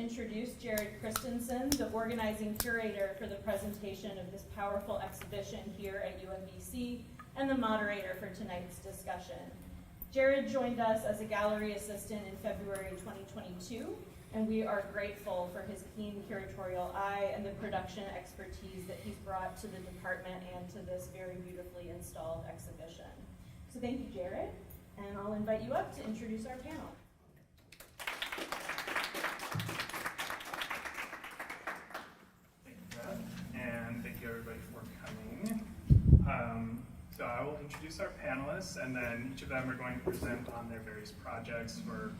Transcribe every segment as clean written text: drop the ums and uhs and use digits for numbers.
introduce Jared Christensen, the organizing curator for the presentation of this powerful exhibition here at UMBC and the moderator for tonight's discussion. Jared joined us as a gallery assistant in February 2022, and we are grateful for his keen curatorial eye and the production expertise that he's brought to the department and to this very beautifully installed exhibition. So thank you, Jared, and I'll invite you up to introduce our panel. Thank you, Beth, and thank you everybody for coming. So I will introduce our panelists, and then each of them are going to present on their various projects for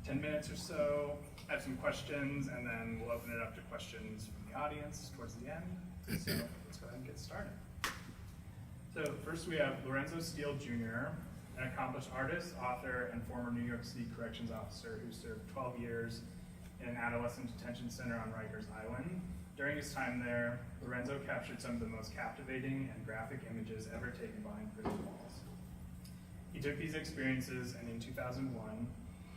10 minutes or so, have some questions, and then we'll open it up to questions from the audience towards the end. So let's go ahead and get started. So first we have Lorenzo Steele Jr., an accomplished artist, author, and former New York City corrections officer who served 12 years in an adolescent detention center on Rikers Island. During his time there, Lorenzo captured some of the most captivating and graphic images ever taken behind prison walls. He took these experiences and in 2001,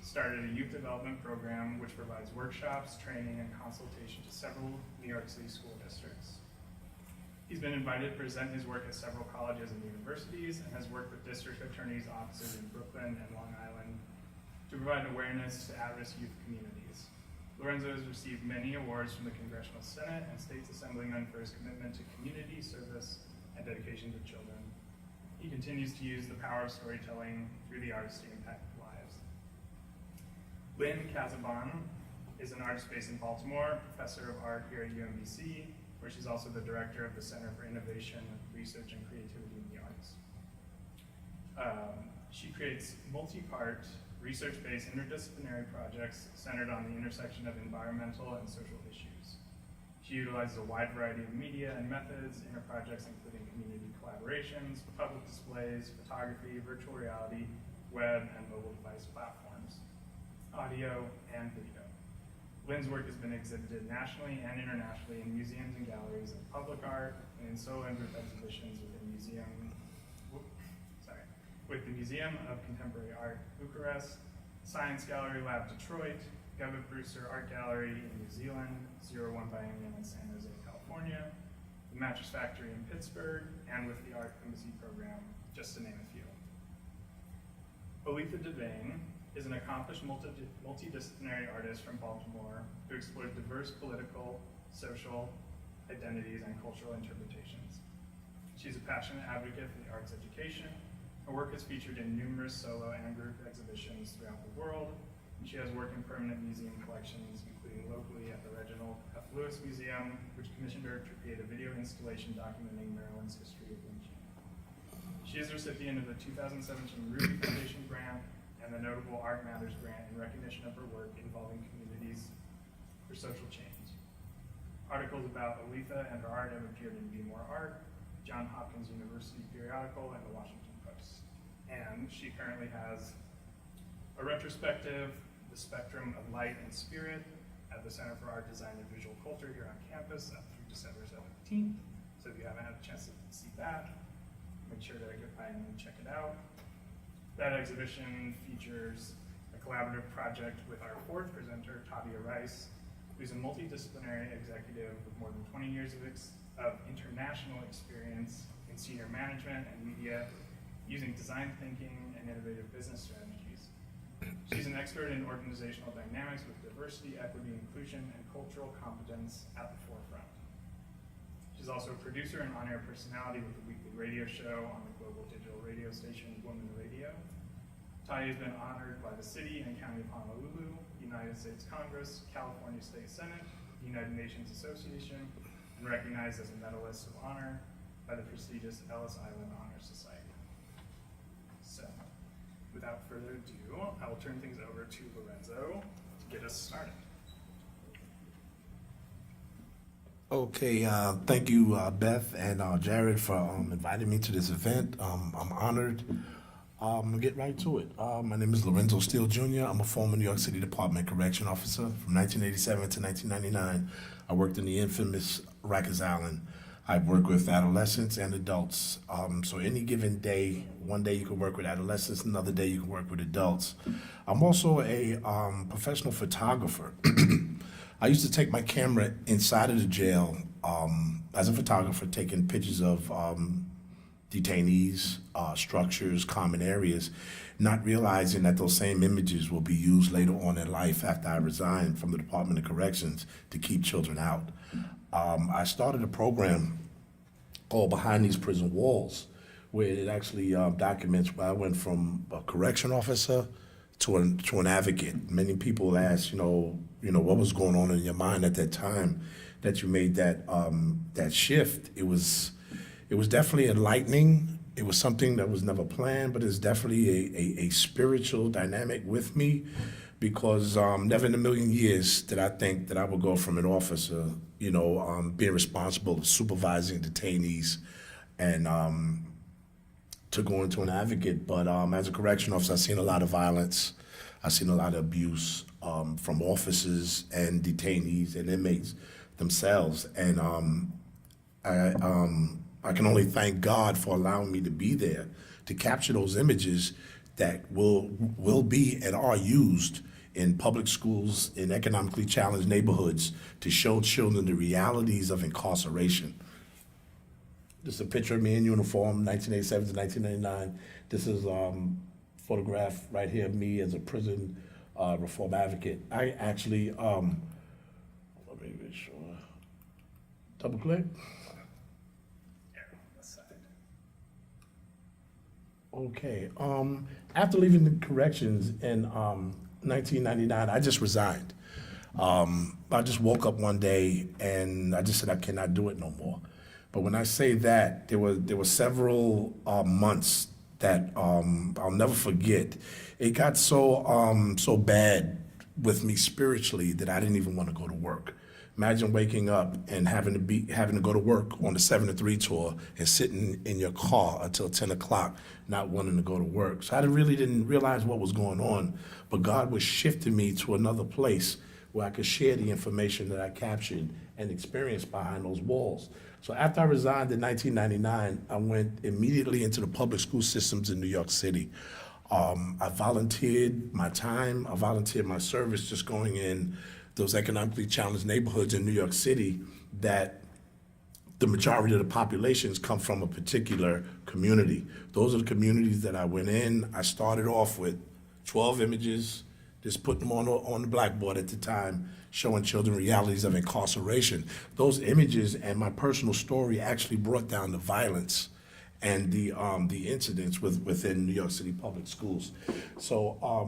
started a youth development program which provides workshops, training, and consultation to several New York City school districts. He's been invited to present his work at several colleges and universities and has worked with district attorneys' offices in Brooklyn and Long Island to provide awareness to at-risk youth communities. Lorenzo has received many awards from the Congressional Senate and States Assemblymen for his commitment to community service and dedication to children. He continues to use the power of storytelling through the arts to impact lives. Lynn Cazabon is an artist based in Baltimore, professor of art here at UMBC, where she's also the director of the Center for Innovation, Research, and Creativity in the Arts. She creates multi-part, research-based interdisciplinary projects centered on the intersection of environmental and social issues. She utilizes a wide variety of media and methods in her projects, including community collaborations, public displays, photography, virtual reality, web, and mobile device platforms, audio, and video. Lynn's work has been exhibited nationally and internationally in museums and galleries of public art and in solo and group exhibitions with the Museum of Contemporary Art Bucharest, Science Gallery Lab Detroit, Govett Brewster Art Gallery in New Zealand, 01 Biennial in San Jose, California, the Mattress Factory in Pittsburgh, and with the Art Embassy program, just to name a few. Oletha DeVane is an accomplished multidisciplinary artist from Baltimore who explores diverse political, social identities, and cultural interpretations. She's a passionate advocate for the arts education. Her work is featured in numerous solo and group exhibitions throughout the world, and she has work in permanent museum collections, including locally at the Reginald F. Lewis Museum, which commissioned her to create a video installation documenting Maryland's history of lynching. She is a recipient of the 2017 Ruby Foundation grant and the notable Art Matters grant in recognition of her work involving communities for social change. Articles about Oletha and her art have appeared in Be More Art, Johns Hopkins University periodical, and the Washington Post. And she currently has a retrospective, The Spectrum of Light and Spirit, at the Center for Art Design and Visual Culture here on campus up through December 17th. So if you haven't had a chance to see that, make sure to get by and check it out. That exhibition features a collaborative project with our fourth presenter, Tadia, who's a multidisciplinary executive with more than 20 years of international experience in senior management and media, using design thinking and innovative business strategies. She's an expert in organizational dynamics with diversity, equity, inclusion, and cultural competence at the forefront. She's also a producer and on-air personality with the weekly radio show on the global digital radio station Woman Radio. Tadia has been honored by the City and County of Honolulu, United States Congress, California State Senate, the United Nations Association, and recognized as a Medalist of Honor by the prestigious Ellis Island Honor Society. So, without further ado, I will turn things over to Lorenzo to get us started. Okay, thank you, Beth and Jared, for inviting me to this event. I'm honored. I'm gonna get right to it. My name is Lorenzo Steele Jr. I'm a former New York City Department Correction Officer. From 1987 to 1999, I worked in the infamous Rikers Island. I work with adolescents and adults. So any given day, one day you can work with adolescents, another day you can work with adults. I'm also a professional photographer. I used to take my camera inside of the jail as a photographer, taking pictures of detainees, structures, common areas, not realizing that those same images will be used later on in life after I resigned from the Department of Corrections to keep children out. I started a program called Behind These Prison Walls, where it actually documents where I went from a correction officer to an advocate. Many people ask, what was going on in your mind at that time that you made that shift. It was definitely enlightening. It was something that was never planned, but it's definitely a spiritual dynamic with me, because never in a million years did I think that I would go from an officer, being responsible for supervising detainees, and to go into an advocate. But as a correction officer, I've seen a lot of violence. I've seen a lot of abuse from officers and detainees and inmates themselves. And I can only thank God for allowing me to be there to capture those images that will be and are used in public schools, in economically challenged neighborhoods, to show children the realities of incarceration. This is a picture of me in uniform, 1987 to 1999. This is a photograph right here of me as a prison reform advocate. I actually, let me make sure, double click. Okay, after leaving the corrections in 1999, I just resigned. I just woke up one day and I just said I cannot do it no more. But when I say that, there were several months that I'll never forget. It got so bad with me spiritually that I didn't even want to go to work. Imagine waking up and having to go to work on the 7 to 3 tour and sitting in your car until 10 o'clock, not wanting to go to work. So I really didn't realize what was going on, but God was shifting me to another place where I could share the information that I captured and experienced behind those walls. So after I resigned in 1999, I went immediately into the public school systems in New York City. I volunteered my time, I volunteered my service, just going in those economically challenged neighborhoods in New York City that the majority of the populations come from a particular community. Those are the communities that I went in. I started off with 12 images, just putting them on the blackboard at the time, showing children realities of incarceration. Those images and my personal story actually brought down the violence and the incidents within New York City public schools. So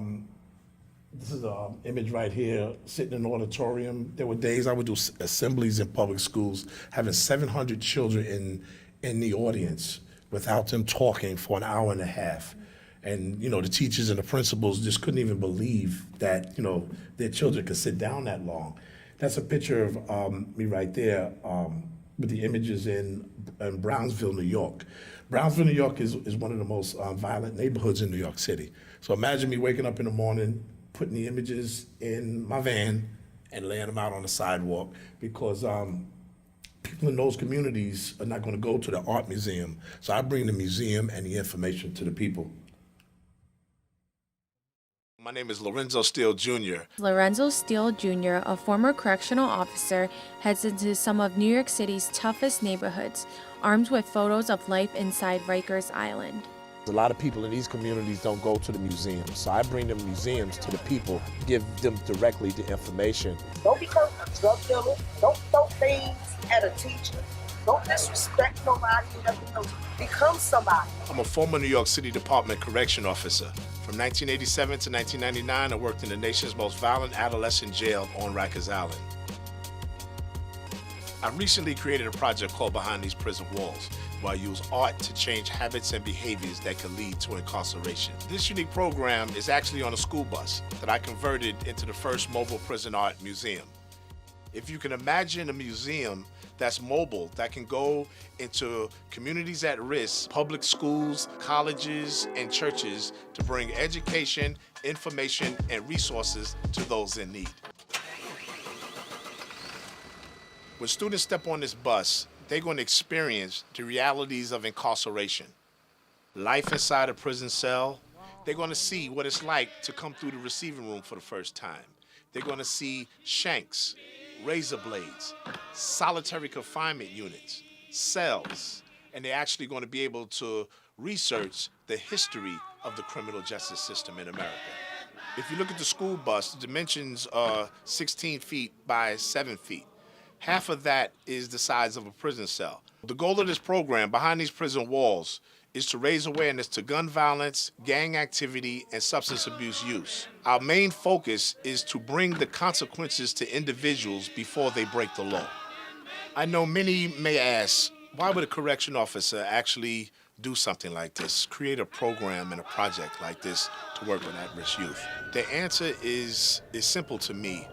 this is an image right here, sitting in an auditorium. There were days I would do assemblies in public schools, having 700 children in the audience without them talking for an hour and a half. And, the teachers and the principals just couldn't even believe that, their children could sit down that long. That's a picture of me right there with the images in Brownsville, New York. Brownsville, New York is one of the most violent neighborhoods in New York City. So imagine me waking up in the morning, putting the images in my van and laying them out on the sidewalk, because people in those communities are not going to go to the art museum. So I bring the museum and the information to the people. My name is Lorenzo Steele Jr. Lorenzo Steele Jr., a former correctional officer, heads into some of New York City's toughest neighborhoods, armed with photos of life inside Rikers Island. A lot of people in these communities don't go to the museums, so I bring the museums to the people, give them directly the information. Don't become a drug dealer. Don't throw things at a teacher. Don't disrespect nobody. Become somebody. I'm a former New York City Department correction officer. From 1987 to 1999, I worked in the nation's most violent adolescent jail on Rikers Island. I recently created a project called Behind These Prison Walls, where I use art to change habits and behaviors that can lead to incarceration. This unique program is actually on a school bus that I converted into the first mobile prison art museum. If you can imagine a museum that's mobile, that can go into communities at risk, public schools, colleges, and churches to bring education, information, and resources to those in need. When students step on this bus, they're going to experience the realities of incarceration. Life inside a prison cell. They're going to see what it's like to come through the receiving room for the first time. They're going to see shanks. razor blades, solitary confinement units, cells, and they're actually going to be able to research the history of the criminal justice system in America. If you look at the school bus, the dimensions are 16 feet by 7 feet. Half of that is the size of a prison cell. The goal of this program, behind these prison walls, is to raise awareness to gun violence, gang activity, and substance abuse use. Our main focus is to bring the consequences to individuals before they break the law. I know many may ask, why would a correction officer actually do something like this, create a program and a project like this to work with at-risk youth? The answer is simple to me.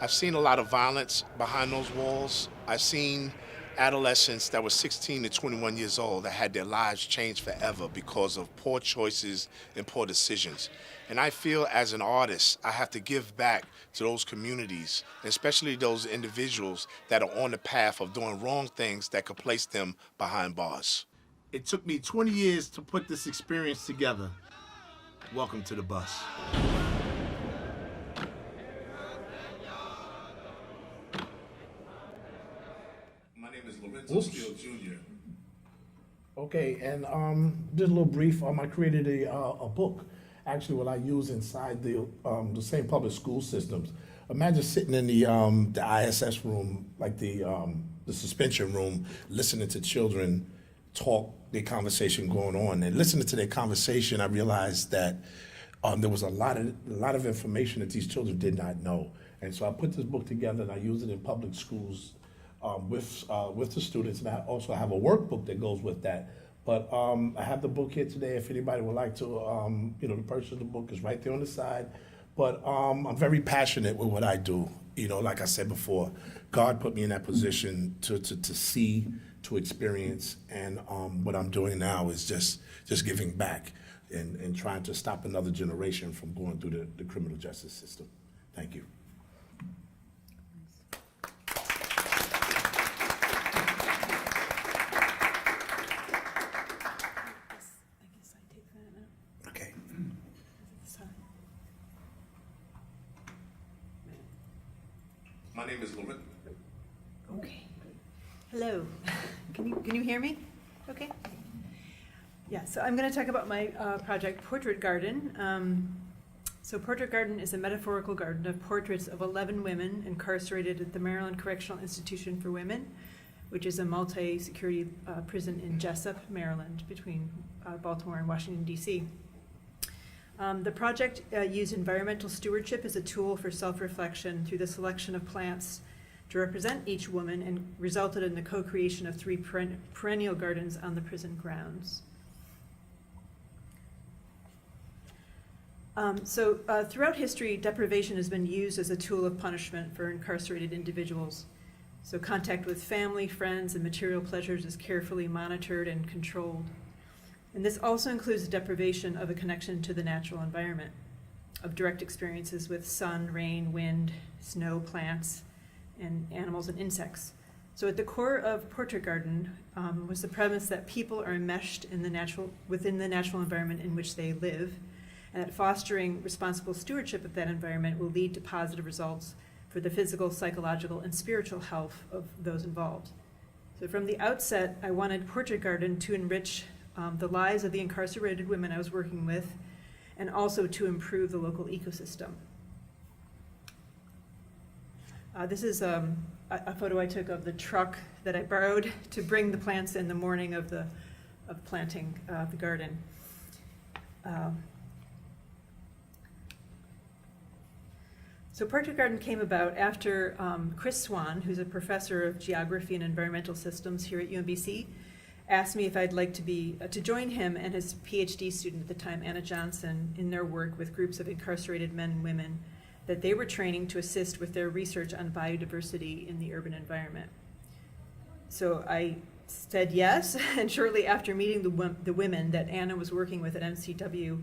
I've seen a lot of violence behind those walls. I've seen adolescents that were 16 to 21 years old that had their lives changed forever because of poor choices and poor decisions. And I feel as an artist, I have to give back to those communities, especially those individuals that are on the path of doing wrong things that could place them behind bars. It took me 20 years to put this experience together. Welcome to the bus. My name is Lorenzo Steele Jr. Okay, and just a little brief. I created a book, actually, what I use inside the same public school systems. Imagine sitting in the ISS room, like the suspension room, listening to children talk, their conversation going on, and listening to their conversation, I realized that there was a lot of information that these children did not know, and so I put this book together and I use it in public schools with the students, and I also have a workbook that goes with that. But I have the book here today. If anybody would like to, to purchase the book, is right there on the side. But I'm very passionate with what I do. Like I said before, God put me in that position to see, to experience, and what I'm doing now is just giving back and trying to stop another generation from going through the criminal justice system. Thank you. Okay. My name is Lorenzo. Okay. Hello. Can you hear me? Okay. Yeah. So I'm going to talk about my project, Portrait Garden. So Portrait Garden is a metaphorical garden of portraits of 11 women incarcerated at the Maryland Correctional Institution for Women, which is a multi-security prison in Jessup, Maryland, between Baltimore and Washington, D.C. The project used environmental stewardship as a tool for self-reflection through the selection of plants to represent each woman, and resulted in the co-creation of 3 perennial gardens on the prison grounds. Throughout history, deprivation has been used as a tool of punishment for incarcerated individuals. So contact with family, friends, and material pleasures is carefully monitored and controlled. And this also includes the deprivation of a connection to the natural environment, of direct experiences with sun, rain, wind, snow, plants, and animals and insects. So at the core of Portrait Garden was the premise that people are enmeshed within the natural environment in which they live, and that fostering responsible stewardship of that environment will lead to positive results for the physical, psychological, and spiritual health of those involved. So from the outset, I wanted Portrait Garden to enrich the lives of the incarcerated women I was working with, and also to improve the local ecosystem. This is a photo I took of the truck that I borrowed to bring the plants in the morning of planting the garden. So Portrait Garden came about after Chris Swan, who's a professor of geography and environmental systems here at UMBC, asked me if I'd like to join him and his PhD student at the time, Anna Johnson, in their work with groups of incarcerated men and women that they were training to assist with their research on biodiversity in the urban environment. So I said yes, and shortly after meeting the women that Anna was working with at MCW,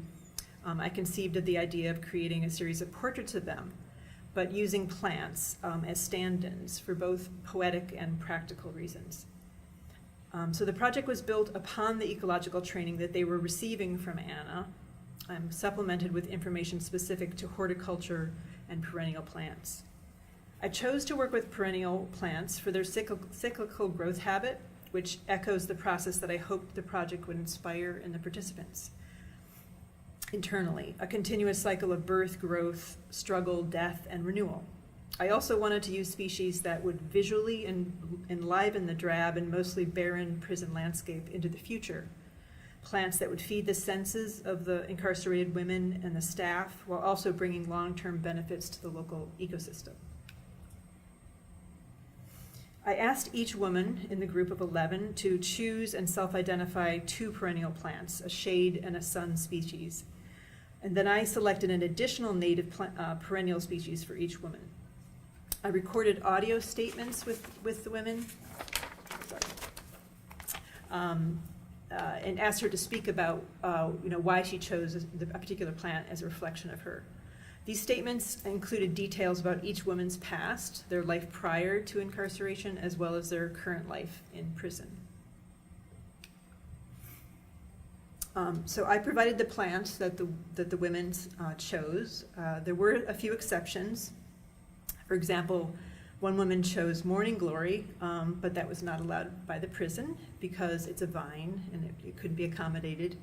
I conceived of the idea of creating a series of portraits of them, but using plants as stand-ins for both poetic and practical reasons. So the project was built upon the ecological training that they were receiving from Anna, supplemented with information specific to horticulture and perennial plants. I chose to work with perennial plants for their cyclical growth habit, which echoes the process that I hoped the project would inspire in the participants. Internally, a continuous cycle of birth, growth, struggle, death, and renewal. I also wanted to use species that would visually enliven the drab and mostly barren prison landscape into the future. Plants that would feed the senses of the incarcerated women and the staff, while also bringing long-term benefits to the local ecosystem. I asked each woman in the group of 11 to choose and self-identify 2 perennial plants, a shade and a sun species. And then I selected an additional native perennial species for each woman. I recorded audio statements with the women. And asked her to speak about why she chose a particular plant as a reflection of her. These statements included details about each woman's past, their life prior to incarceration, as well as their current life in prison. So I provided the plants that the women chose. There were a few exceptions. For example, one woman chose morning glory, but that was not allowed by the prison because it's a vine and it couldn't be accommodated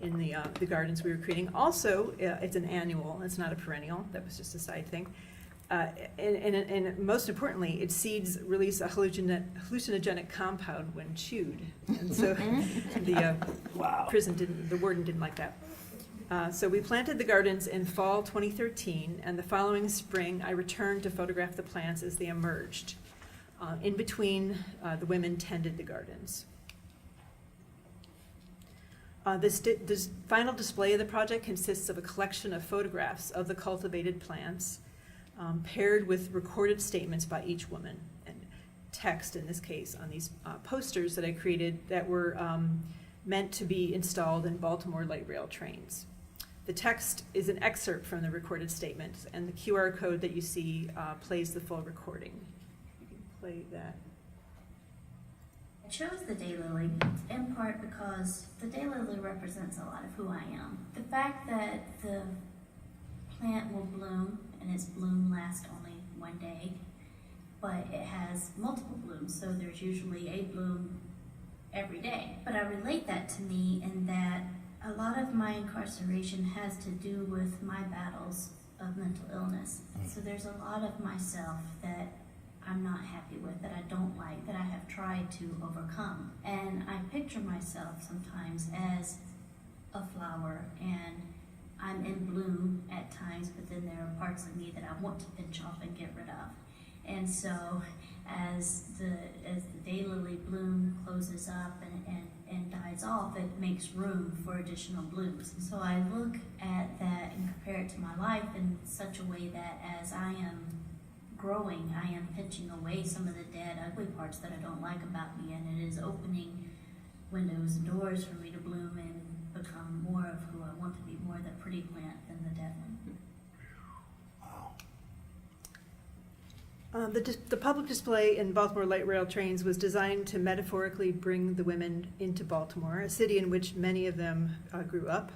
in the gardens we were creating. Also, it's an annual, it's not a perennial. That was just a side thing. And most importantly, its seeds release a hallucinogenic compound when chewed. And so the the warden didn't like that. So we planted the gardens in fall 2013, and the following spring I returned to photograph the plants as they emerged. In between, the women tended the gardens. This final display of the project consists of a collection of photographs of the cultivated plants, paired with recorded statements by each woman, and text in this case on these posters that I created that were meant to be installed in Baltimore light rail trains. The text is an excerpt from the recorded statements, and the QR code that you see plays the full recording. You can play that. I chose the daylily in part because the daylily represents a lot of who I am. The fact that the plant will bloom and its bloom lasts only one day, but it has multiple blooms, so there's usually a bloom every day. But I relate that to me in that a lot of my incarceration has to do with my battles of mental illness. So there's a lot of myself that I'm not happy with, that I don't like, that I have tried to overcome. And I picture myself sometimes as a flower, and I'm in bloom at times, but then there are parts of me that I want to pinch off and get rid of. And so as the daylily bloom closes up and dies off, it makes room for additional blooms. And so I look at that and compare it to my life in such a way that as I am growing, I am pinching away some of the dead, ugly parts that I don't like about me, and it is opening windows and doors for me to bloom and become more of who I want to be, more the pretty plant than the dead one. The public display in Baltimore light rail trains was designed to metaphorically bring the women into Baltimore, a city in which many of them grew up,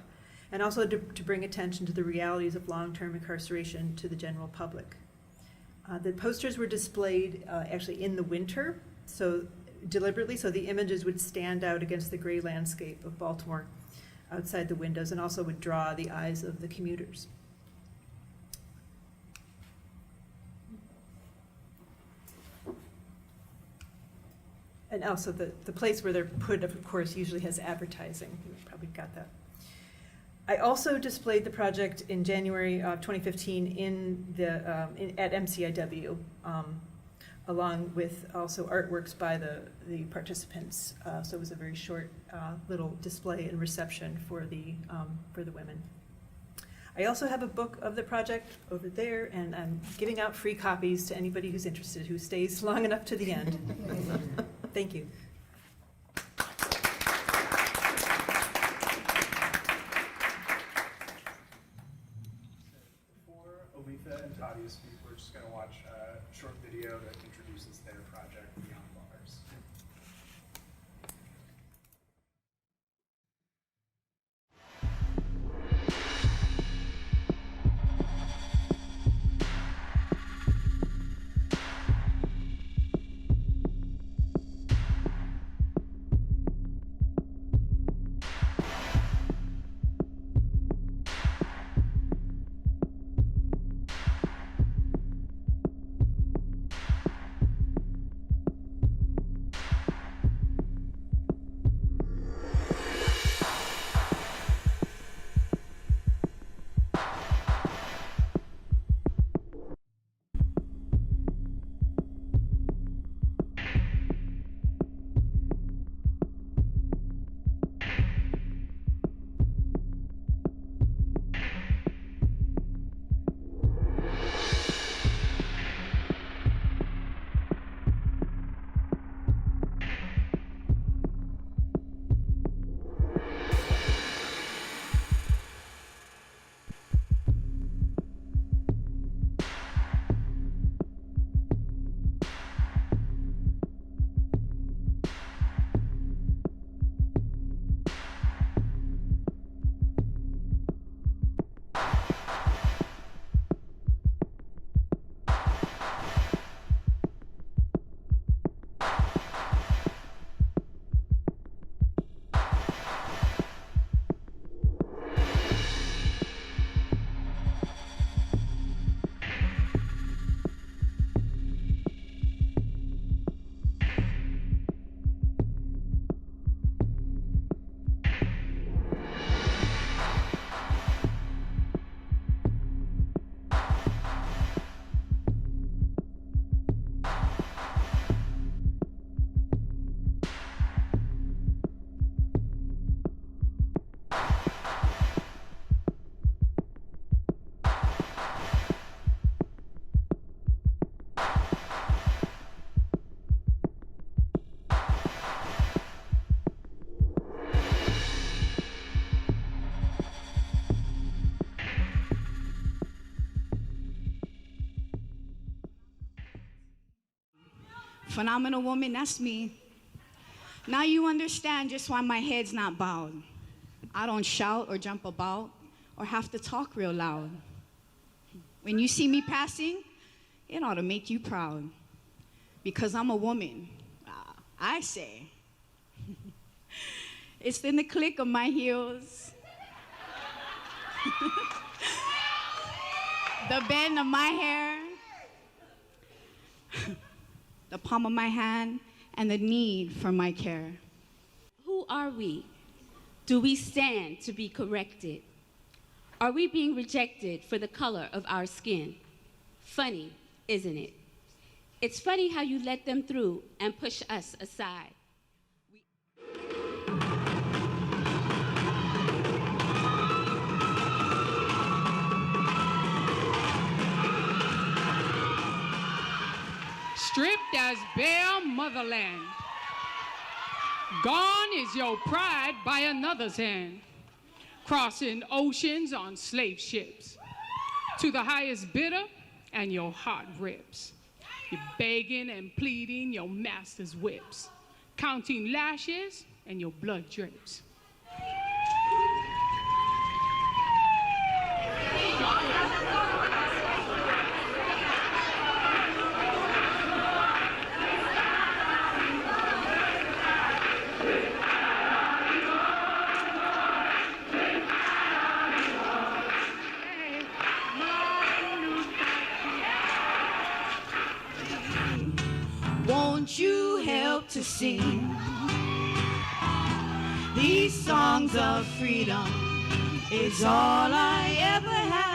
and also to bring attention to the realities of long-term incarceration to the general public. The posters were displayed actually in the winter, so deliberately, so the images would stand out against the gray landscape of Baltimore outside the windows, and also would draw the eyes of the commuters. And also the place where they're put, of course, usually has advertising. You probably got that. I also displayed the project in January of 2015 at MCIW, along with also artworks by the participants. So it was a very short little display and reception for the women. I also have a book of the project over there, and I'm giving out free copies to anybody who's interested, who stays long enough to the end. Thank you. Before Oletha and Tadia speak, we're just going to watch a short video that introduces their project, Beyond Bars. Phenomenal woman, that's me. Now you understand just why my head's not bowed. I don't shout or jump about or have to talk real loud. When you see me passing, it ought to make you proud. Because I'm a woman, I say. It's in the click of my heels, the bend of my hair, the palm of my hand, and the need for my care. Who are we? Do we stand to be corrected? Are we being rejected for the color of our skin? Funny, isn't it? It's funny how you let them through and push us aside. Stripped as bare motherland. Gone is your pride by another's hand. Crossing oceans on slave ships. To the highest bidder and your heart rips. You're begging and pleading your master's whips. Counting lashes and your blood drips. Won't you help to sing these songs of freedom? It's all I ever had.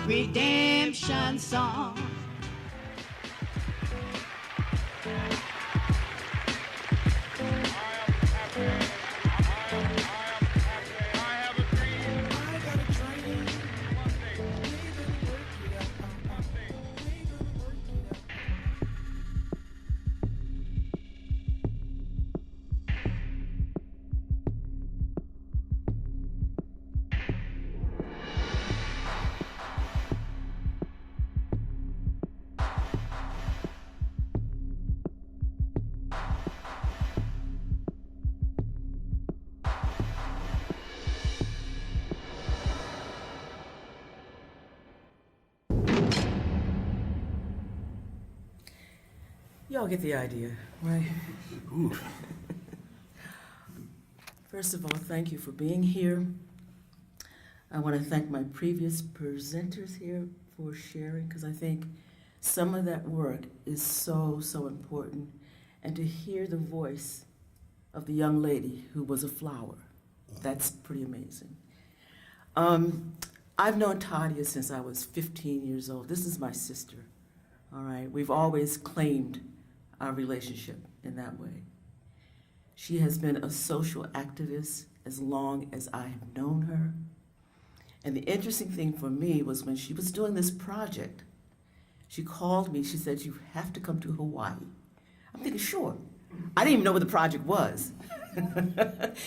Redemption song. Y'all get the idea, right? Ooh. First of all, thank you for being here. I want to thank my previous presenters here for sharing, because I think some of that work is so, so important. And to hear the voice of the young lady who was a flower, that's pretty amazing. I've known Tadia since I was 15 years old. This is my sister, all right? We've always claimed our relationship in that way. She has been a social activist as long as I have known her. And the interesting thing for me was when she was doing this project, she called me, she said, "You have to come to Hawaii." I'm thinking, sure. I didn't even know what the project was.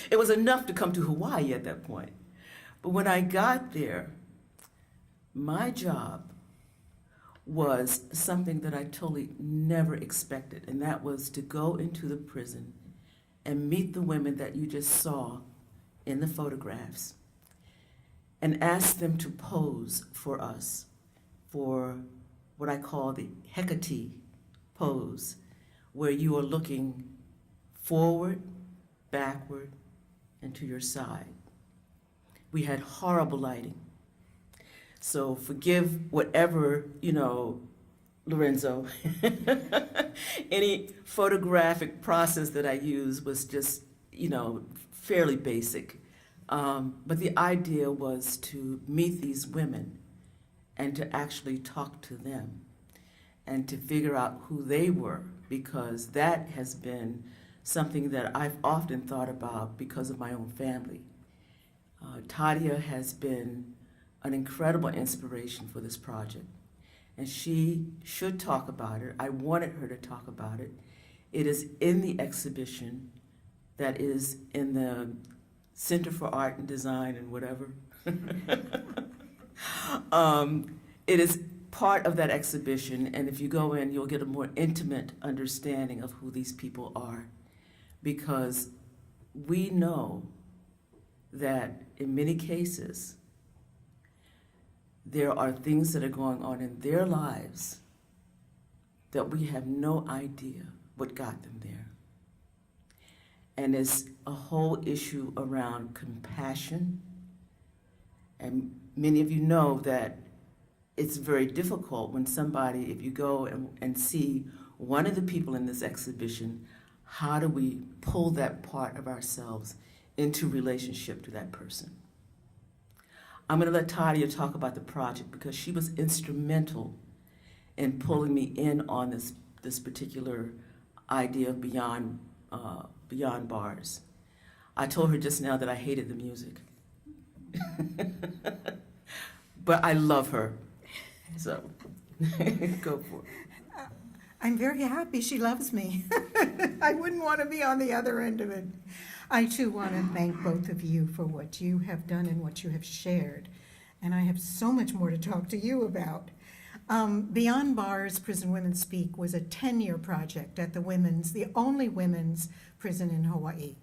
It was enough to come to Hawaii at that point. But when I got there, my job was something that I totally never expected, and that was to go into the prison and meet the women that you just saw in the photographs and ask them to pose for us for what I call the Hecate pose, where you are looking forward, backward, and to your side. We had horrible lighting. So forgive whatever, Lorenzo, any photographic process that I used was just, fairly basic. But the idea was to meet these women and to actually talk to them and to figure out who they were, because that has been something that I've often thought about because of my own family. Tadia has been an incredible inspiration for this project, and she should talk about it. I wanted her to talk about it. It is in the exhibition that is in the Center for Art and Design and whatever. It is part of that exhibition, and if you go in, you'll get a more intimate understanding of who these people are, because we know that in many cases, there are things that are going on in their lives that we have no idea what got them there. And it's a whole issue around compassion. And many of you know that it's very difficult when somebody, if you go and see one of the people in this exhibition, how do we pull that part of ourselves into relationship to that person? I'm going to let Tadia talk about the project because she was instrumental in pulling me in on this particular idea of beyond bars. I told her just now that I hated the music, but I love her, so go for it. I'm very happy she loves me. I wouldn't want to be on the other end of it. I too want to thank both of you for what you have done and what you have shared. And I have so much more to talk to you about. Beyond Bars, Prison Women Speak was a 10-year project at the only women's prison in Hawaii.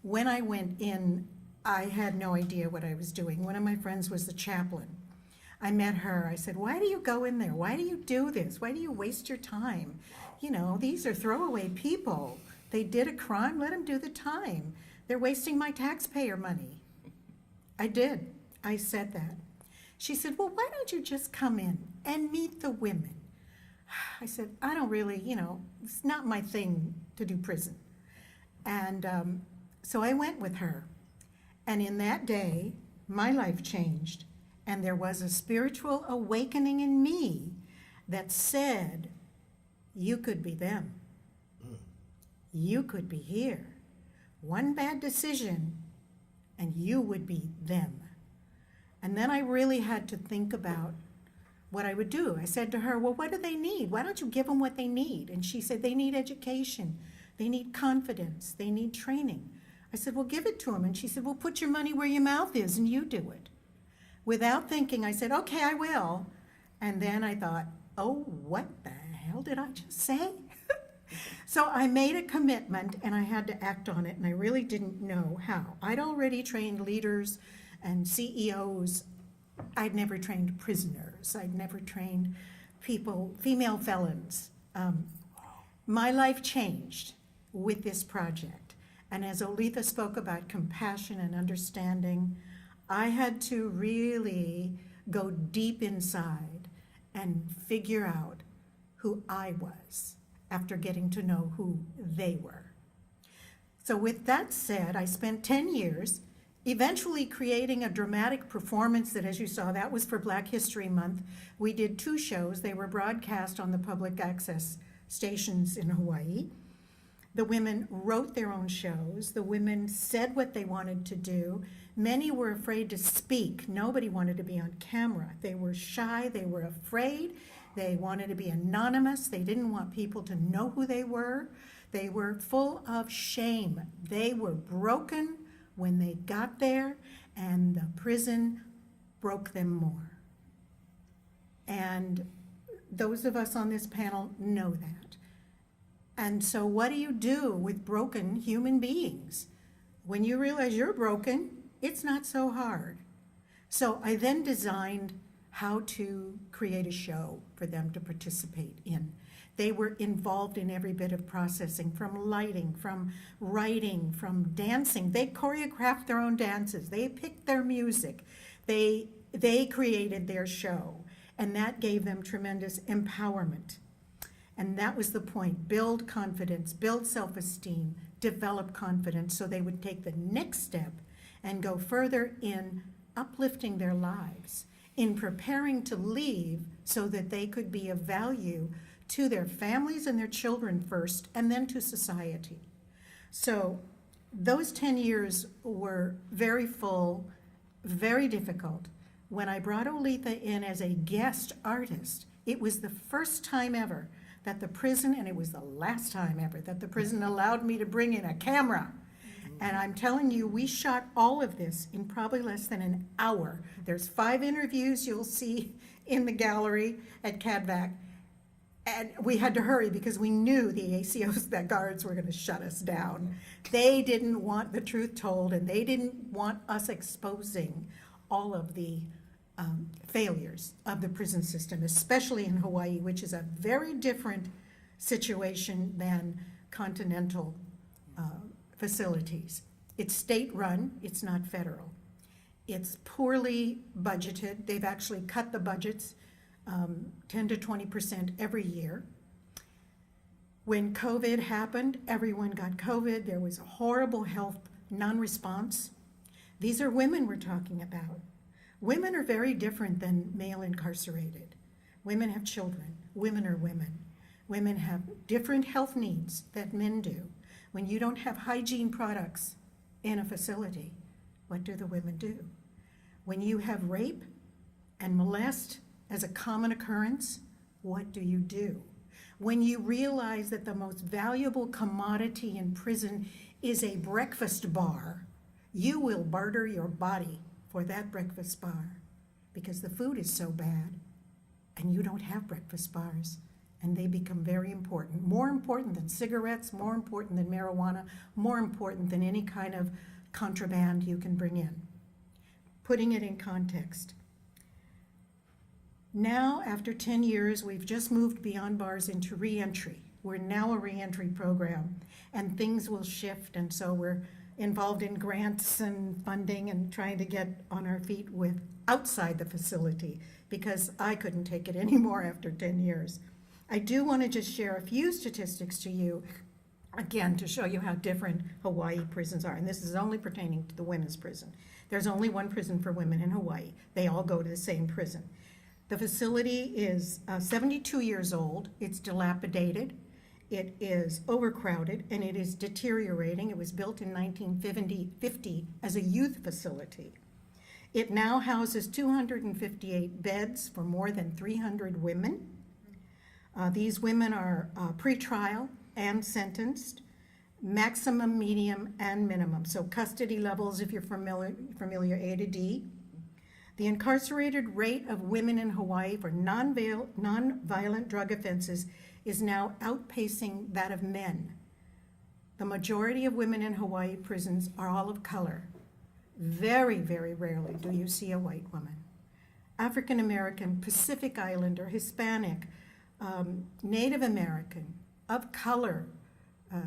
When I went in, I had no idea what I was doing. One of my friends was the chaplain. I met her. I said, why do you go in there? Why do you do this? Why do you waste your time? You know, these are throwaway people. They did a crime, let them do the time. They're wasting my taxpayer money. I did. I said that. She said, well, why don't you just come in and meet the women? I said, I don't really, it's not my thing to do prison. And so I went with her. And in that day, my life changed. And there was a spiritual awakening in me that said, you could be them. You could be here. One bad decision, and you would be them. And then I really had to think about what I would do. I said to her, well, what do they need? Why don't you give them what they need? And she said, they need education. They need confidence. They need training. I said, well, give it to them. And she said, well, put your money where your mouth is and you do it. Without thinking, I said, okay, I will. And then I thought, oh, what the hell did I just say? So I made a commitment and I had to act on it, and I really didn't know how. I'd already trained leaders and CEOs. I'd never trained prisoners. I'd never trained people, female felons. My life changed with this project. And as Oletha spoke about compassion and understanding, I had to really go deep inside and figure out who I was after getting to know who they were. So with that said, I spent 10 years eventually creating a dramatic performance that, as you saw, that was for Black History Month. We did 2 shows. They were broadcast on the public access stations in Hawaii. The women wrote their own shows. The women said what they wanted to do. Many were afraid to speak. Nobody wanted to be on camera. They were shy. They were afraid. They wanted to be anonymous. They didn't want people to know who they were. They were full of shame. They were broken when they got there, and the prison broke them more. And those of us on this panel know that. And so what do you do with broken human beings? When you realize you're broken, it's not so hard. So I then designed how to create a show for them to participate in. They were involved in every bit of processing, from lighting, from writing, from dancing. They choreographed their own dances. They picked their music. They created their show, and that gave them tremendous empowerment. And that was the point: build confidence, build self-esteem, develop confidence, so they would take the next step and go further in uplifting their lives, in preparing to leave so that they could be of value to their families and their children first, and then to society. So those 10 years were very full, very difficult. When I brought Oletha in as a guest artist, it was the first time ever that the prison, and it was the last time ever, that the prison allowed me to bring in a camera. And I'm telling you, we shot all of this in probably less than an hour. There's 5 interviews you'll see in the gallery at CADVAC. And we had to hurry because we knew the ACOs, the guards, were going to shut us down. They didn't want the truth told, and they didn't want us exposing all of the failures of the prison system, especially in Hawaii, which is a very different situation than continental facilities. It's state-run, it's not federal. It's poorly budgeted. They've actually cut the budgets 10 to 20% every year. When COVID happened, everyone got COVID. There was a horrible health non-response. These are women we're talking about. Women are very different than male incarcerated. Women have children. Women are women. Women have different health needs that men do. When you don't have hygiene products in a facility, what do the women do? When you have rape and molest as a common occurrence, what do you do? When you realize that the most valuable commodity in prison is a breakfast bar, you will barter your body for that breakfast bar because the food is so bad and you don't have breakfast bars, and they become very important. More important than cigarettes, more important than marijuana, more important than any kind of contraband you can bring in. Putting it in context. Now, after 10 years, we've just moved beyond bars into reentry. We're now a reentry program, and things will shift, and so we're involved in grants and funding and trying to get on our feet with outside the facility, because I couldn't take it anymore after 10 years. I do want to just share a few statistics to you, again, to show you how different Hawaii prisons are, and this is only pertaining to the women's prison. There's only one prison for women in Hawaii. They all go to the same prison. The facility is 72 years old. It's dilapidated. It is overcrowded, and it is deteriorating. It was built in 1950 as a youth facility. It now houses 258 beds for more than 300 women. These women are pretrial and sentenced, maximum, medium, and minimum. So custody levels, if you're familiar, A to D. The incarcerated rate of women in Hawaii for non-violent drug offenses is now outpacing that of men. The majority of women in Hawaii prisons are all of color. Very, very rarely do you see a white woman. African American, Pacific Islander, Hispanic, Native American, of color,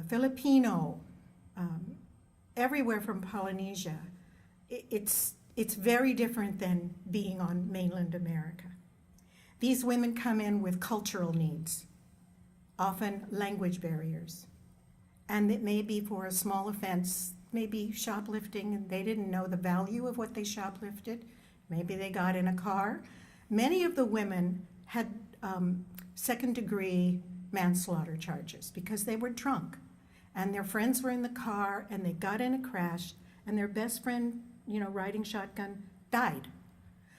Filipino, everywhere from Polynesia. It's very different than being on mainland America. These women come in with cultural needs, often language barriers. And it may be for a small offense, maybe shoplifting, and they didn't know the value of what they shoplifted. Maybe they got in a car. Many of the women had second-degree manslaughter charges because they were drunk. And their friends were in the car, and they got in a crash, and their best friend, riding shotgun, died.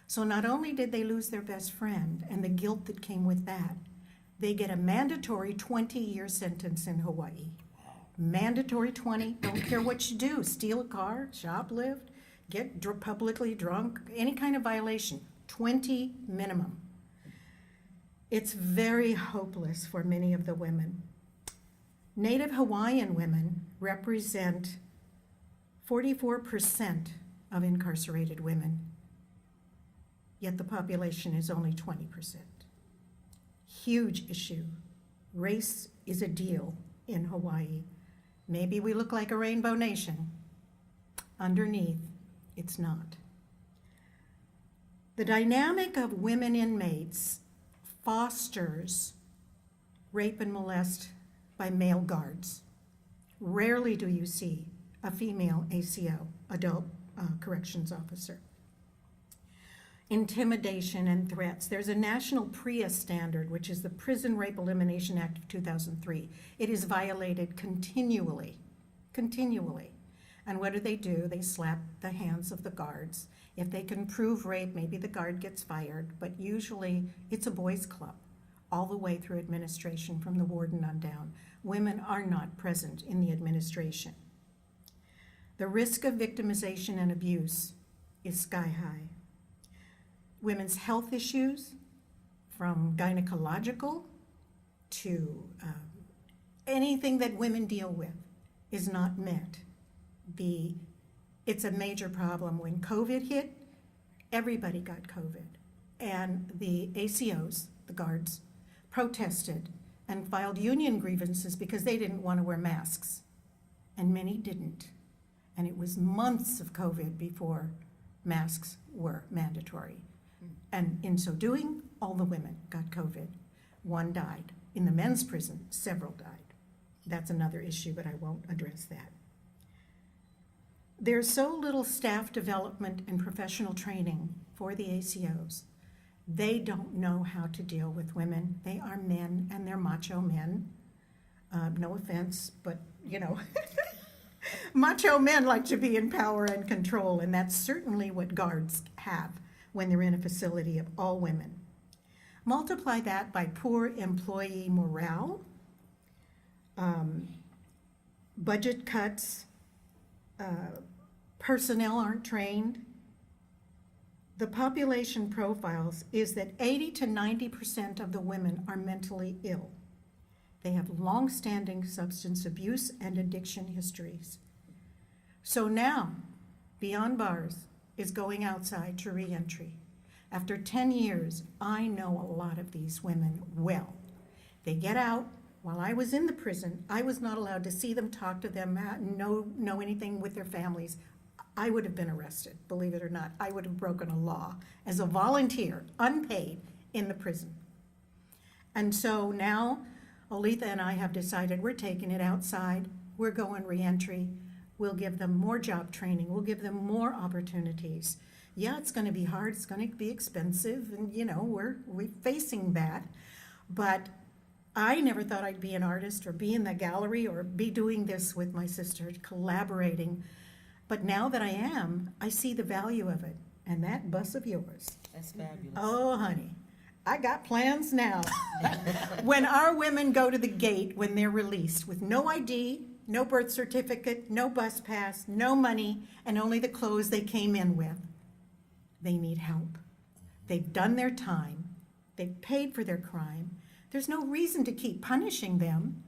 So not only did they lose their best friend and the guilt that came with that, they get a mandatory 20-year sentence in Hawaii. Mandatory 20, don't care what you do, steal a car, shoplift, get publicly drunk, any kind of violation, 20 minimum. It's very hopeless for many of the women. Native Hawaiian women represent 44% of incarcerated women, yet the population is only 20%. Huge issue. Race is a deal in Hawaii. Maybe we look like a rainbow nation. Underneath, it's not. The dynamic of women inmates fosters rape and molest by male guards. Rarely do you see a female ACO, adult corrections officer. Intimidation and threats. There's a national PREA standard, which is the Prison Rape Elimination Act of 2003. It is violated continually. And what do? They slap the hands of the guards. If they can prove rape, maybe the guard gets fired, but usually it's a boys' club all the way through administration from the warden on down. Women are not present in the administration. The risk of victimization and abuse is sky high. Women's health issues from gynecological to anything that women deal with is not met. It's a major problem. When COVID hit, everybody got COVID. And the ACOs, the guards, protested and filed union grievances because they didn't want to wear masks. And many didn't. And it was months of COVID before masks were mandatory. And in so doing, all the women got COVID. One died. In the men's prison, several died. That's another issue, but I won't address that. There's so little staff development and professional training for the ACOs. They don't know how to deal with women. They are men, and they're macho men. No offense, but you know, macho men like to be in power and control, and that's certainly what guards have when they're in a facility of all women. Multiply that by poor employee morale, budget cuts, personnel aren't trained. The population profiles is that 80 to 90% of the women are mentally ill. They have long-standing substance abuse and addiction histories. So now, Beyond Bars is going outside to reentry. After 10 years, I know a lot of these women well. They get out. While I was in the prison, I was not allowed to see them, talk to them, know anything with their families. I would have been arrested, believe it or not. I would have broken a law as a volunteer, unpaid, in the prison. And so now, Oletha and I have decided we're taking it outside. We're going reentry. We'll give them more job training. We'll give them more opportunities. Yeah, it's going to be hard. It's going to be expensive, and you know we're facing that. But I never thought I'd be an artist or be in the gallery or be doing this with my sister, collaborating. But now that I am, I see the value of it. And that bus of yours. That's fabulous. Oh, honey, I got plans now. When our women go to the gate when they're released with no ID, no birth certificate, no bus pass, no money, and only the clothes they came in with, they need help. They've done their time. They've paid for their crime. There's no reason to keep punishing them.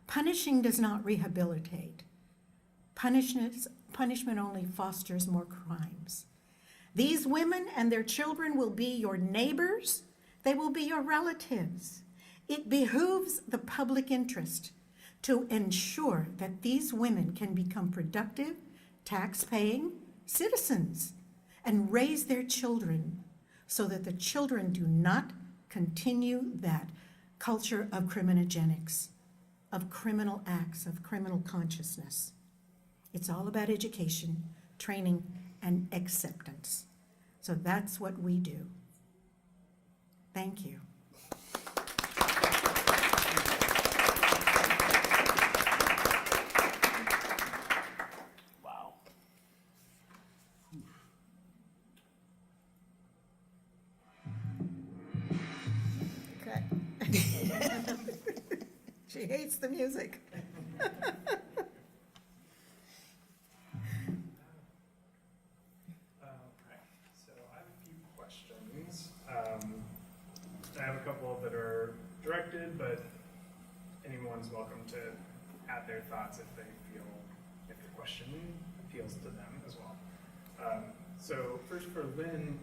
Punishing does not rehabilitate. Punishment only fosters more crimes. These women and their children will be your neighbors. They will be your relatives. It behooves the public interest to ensure that these women can become productive, tax-paying citizens and raise their children so that the children do not continue that culture of criminogenics, of criminal acts, of criminal consciousness. It's all about education, training, and acceptance. So that's what we do. Thank you. Wow. Okay. She hates the music. I have a couple that are directed, but anyone's welcome to add their thoughts if the question appeals to them as well. So first for Lynn,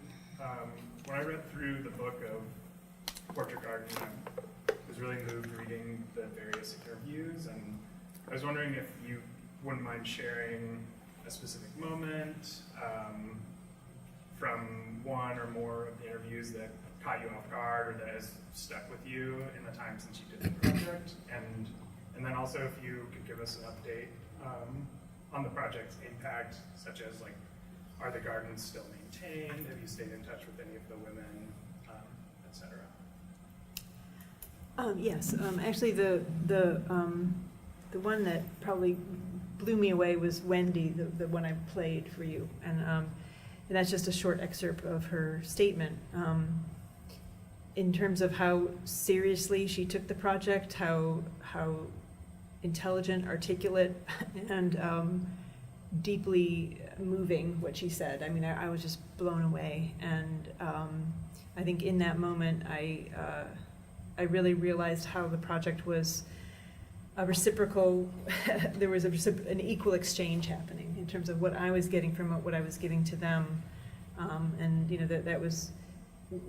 when I read through the book of Portrait Garden, I was really moved reading the various interviews, and I was wondering if you wouldn't mind sharing a specific moment from one or more of the interviews that caught you off guard or that has stuck with you in the time since you did the project, and then also if you could give us an update on the project's impact, such as like, are the gardens still maintained? Have you stayed in touch with any of the women, etc.? Yes, actually the one that probably blew me away was Wendy, the one I played for you, and that's just a short excerpt of her statement. In terms of how seriously she took the project, how intelligent, articulate, and deeply moving what she said. I mean, I was just blown away, and I think in that moment, I really realized how the project was a reciprocal, there was an equal exchange happening in terms of what I was getting from it, what I was giving to them. And that was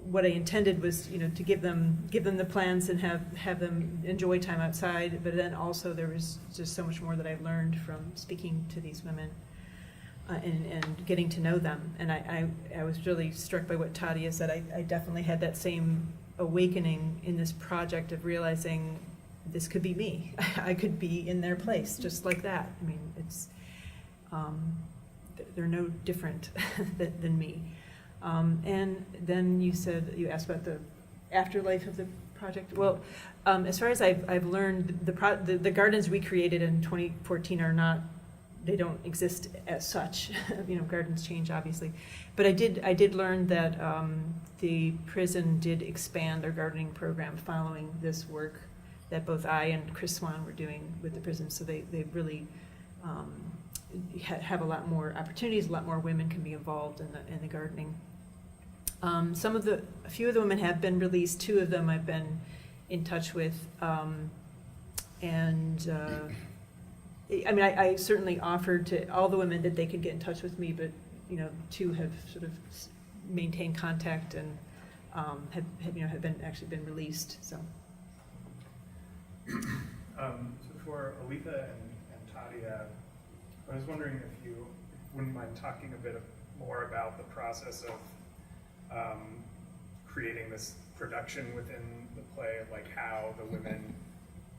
what I intended was, to give them the plans and have them enjoy time outside. But then also there was just so much more that I learned from speaking to these women and getting to know them. And I was really struck by what Tadia said. I definitely had that same awakening in this project of realizing this could be me. I could be in their place just like that. I mean, it's they're no different than me. And then you asked about the afterlife of the project. Well, as far as I've learned, the gardens we created in 2014 they don't exist as such. Gardens change obviously, but I did learn that the prison did expand their gardening program following this work that both I and Chris Swan were doing with the prison. So they really have a lot more opportunities. A lot more women can be involved in the gardening. A few of the women have been released. 2 of them I've been in touch with, I certainly offered to all the women that they could get in touch with me, but 2 have sort of maintained contact and have been released. So. For Oletha and Tadia, I was wondering if you wouldn't mind talking a bit more about the process of creating this production within the play, like how the women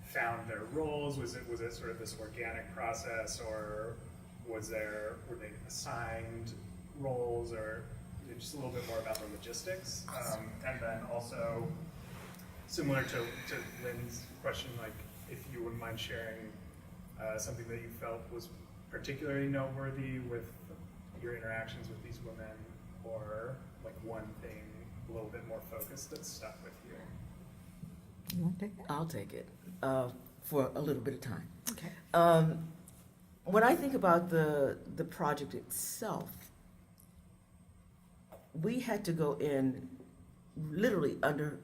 found their roles. Was it sort of this organic process, or were they assigned roles, or just a little bit more about the logistics? And then also, similar to Lynn's question, like if you wouldn't mind sharing something that you felt was particularly noteworthy with your interactions with these women, or like one thing a little bit more focused that stuck with you. You want to take that? I'll take it for a little bit of time. Okay. When I think about the project itself, we had to go in literally under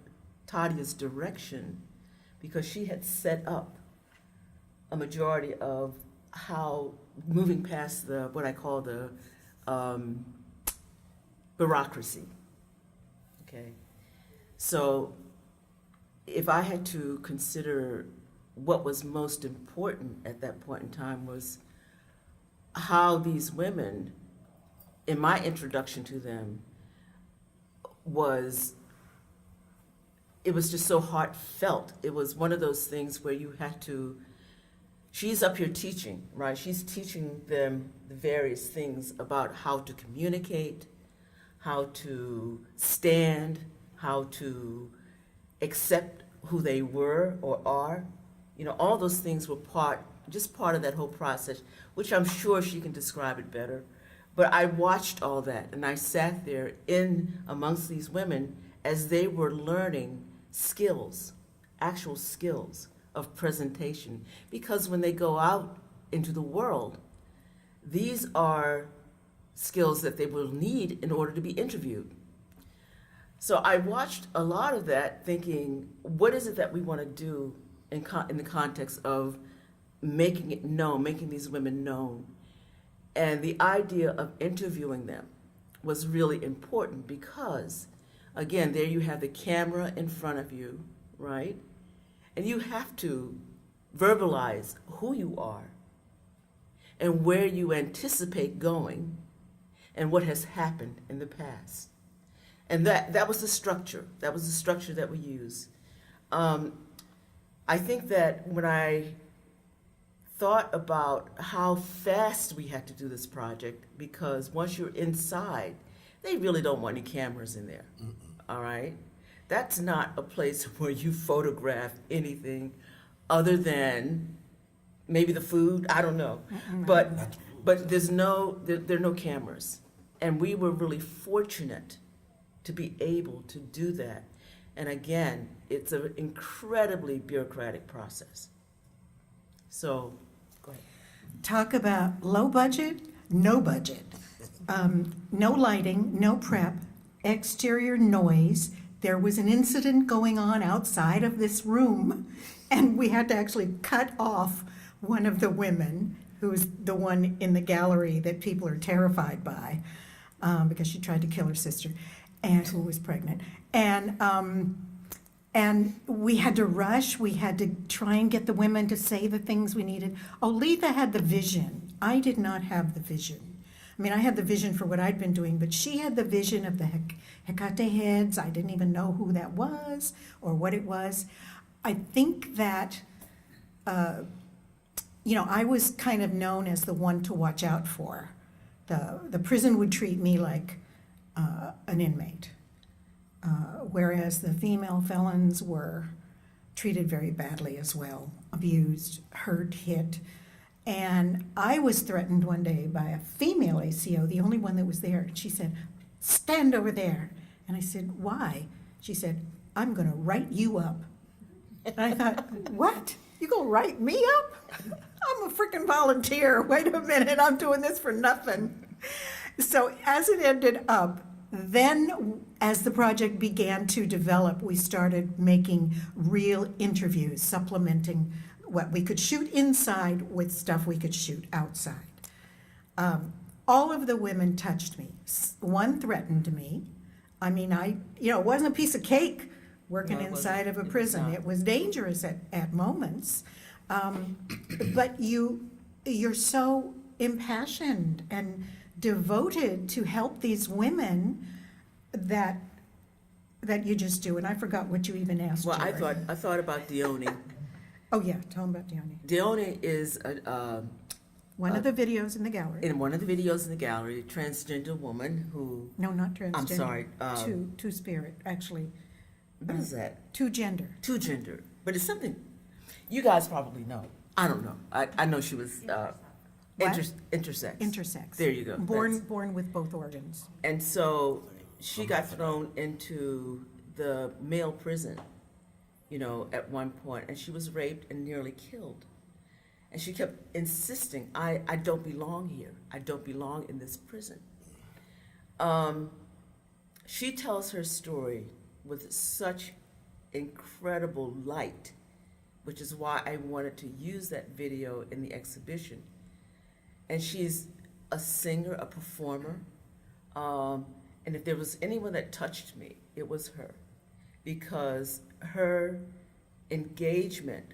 Tadia's direction because she had set up a majority of how moving past what I call the bureaucracy. Okay, so if I had to consider what was most important at that point in time was how these women, in my introduction to them, it was just so heartfelt. It was one of those things where you had to, she's up here teaching, right? She's teaching them the various things about how to communicate, how to stand, how to accept who they were or are. All those things were part of that whole process, which I'm sure she can describe it better. But I watched all that, and I sat there in amongst these women as they were learning skills, actual skills of presentation. Because when they go out into the world, these are skills that they will need in order to be interviewed. So I watched a lot of that thinking, what is it that we want to do in the context of making it known, making these women known? And the idea of interviewing them was really important because, again, there you have the camera in front of you, right? And you have to verbalize who you are and where you anticipate going and what has happened in the past. And that was the structure. That was the structure that we used. I think that when I thought about how fast we had to do this project, because once you're inside, they really don't want any cameras in there, all right? That's not a place where you photograph anything other than maybe the food, I don't know. But there are no cameras. And we were really fortunate to be able to do that. And again, it's an incredibly bureaucratic process. So, go ahead. Talk about low budget, no budget. No lighting, no prep, exterior noise. There was an incident going on outside of this room, and we had to actually cut off one of the women, who's the one in the gallery that people are terrified by, because she tried to kill her sister, and who was pregnant. And we had to rush. We had to try and get the women to say the things we needed. Oletha had the vision. I did not have the vision. I mean, I had the vision for what I'd been doing, but she had the vision of the Hecate heads. I didn't even know who that was or what it was. I think that, I was kind of known as the one to watch out for. The prison would treat me like an inmate, whereas the female felons were treated very badly as well, abused, hurt, hit. And I was threatened one day by a female ACO, the only one that was there. She said, "Stand over there." And I said, "Why?" She said, "I'm going to write you up." And I thought, what? You going to write me up? I'm a freaking volunteer. Wait a minute, I'm doing this for nothing. So as it ended up, then as the project began to develop, we started making real interviews, supplementing what we could shoot inside with stuff we could shoot outside. All of the women touched me. One threatened me. I mean, it wasn't a piece of cake working inside of a prison. It was dangerous at moments. But you're so impassioned and devoted to help these women that you just do. And I forgot what you even asked. Well, Jared. I thought about Dione. Oh yeah, tell them about Dione. Dione is One of the videos in the gallery. in one of the videos in the gallery, a transgender woman who, No, not transgender. I'm sorry, Two spirit, actually. what is that? Two gender. Two gender, but it's something you guys probably know. I don't know. I know she was intersex. Intersex. There you go. Born with both organs. And so she got thrown into the male prison, at one point, and she was raped and nearly killed. And she kept insisting, I don't belong here. I don't belong in this prison. She tells her story with such incredible light, which is why I wanted to use that video in the exhibition. And she's a singer, a performer, and if there was anyone that touched me, it was her, because her engagement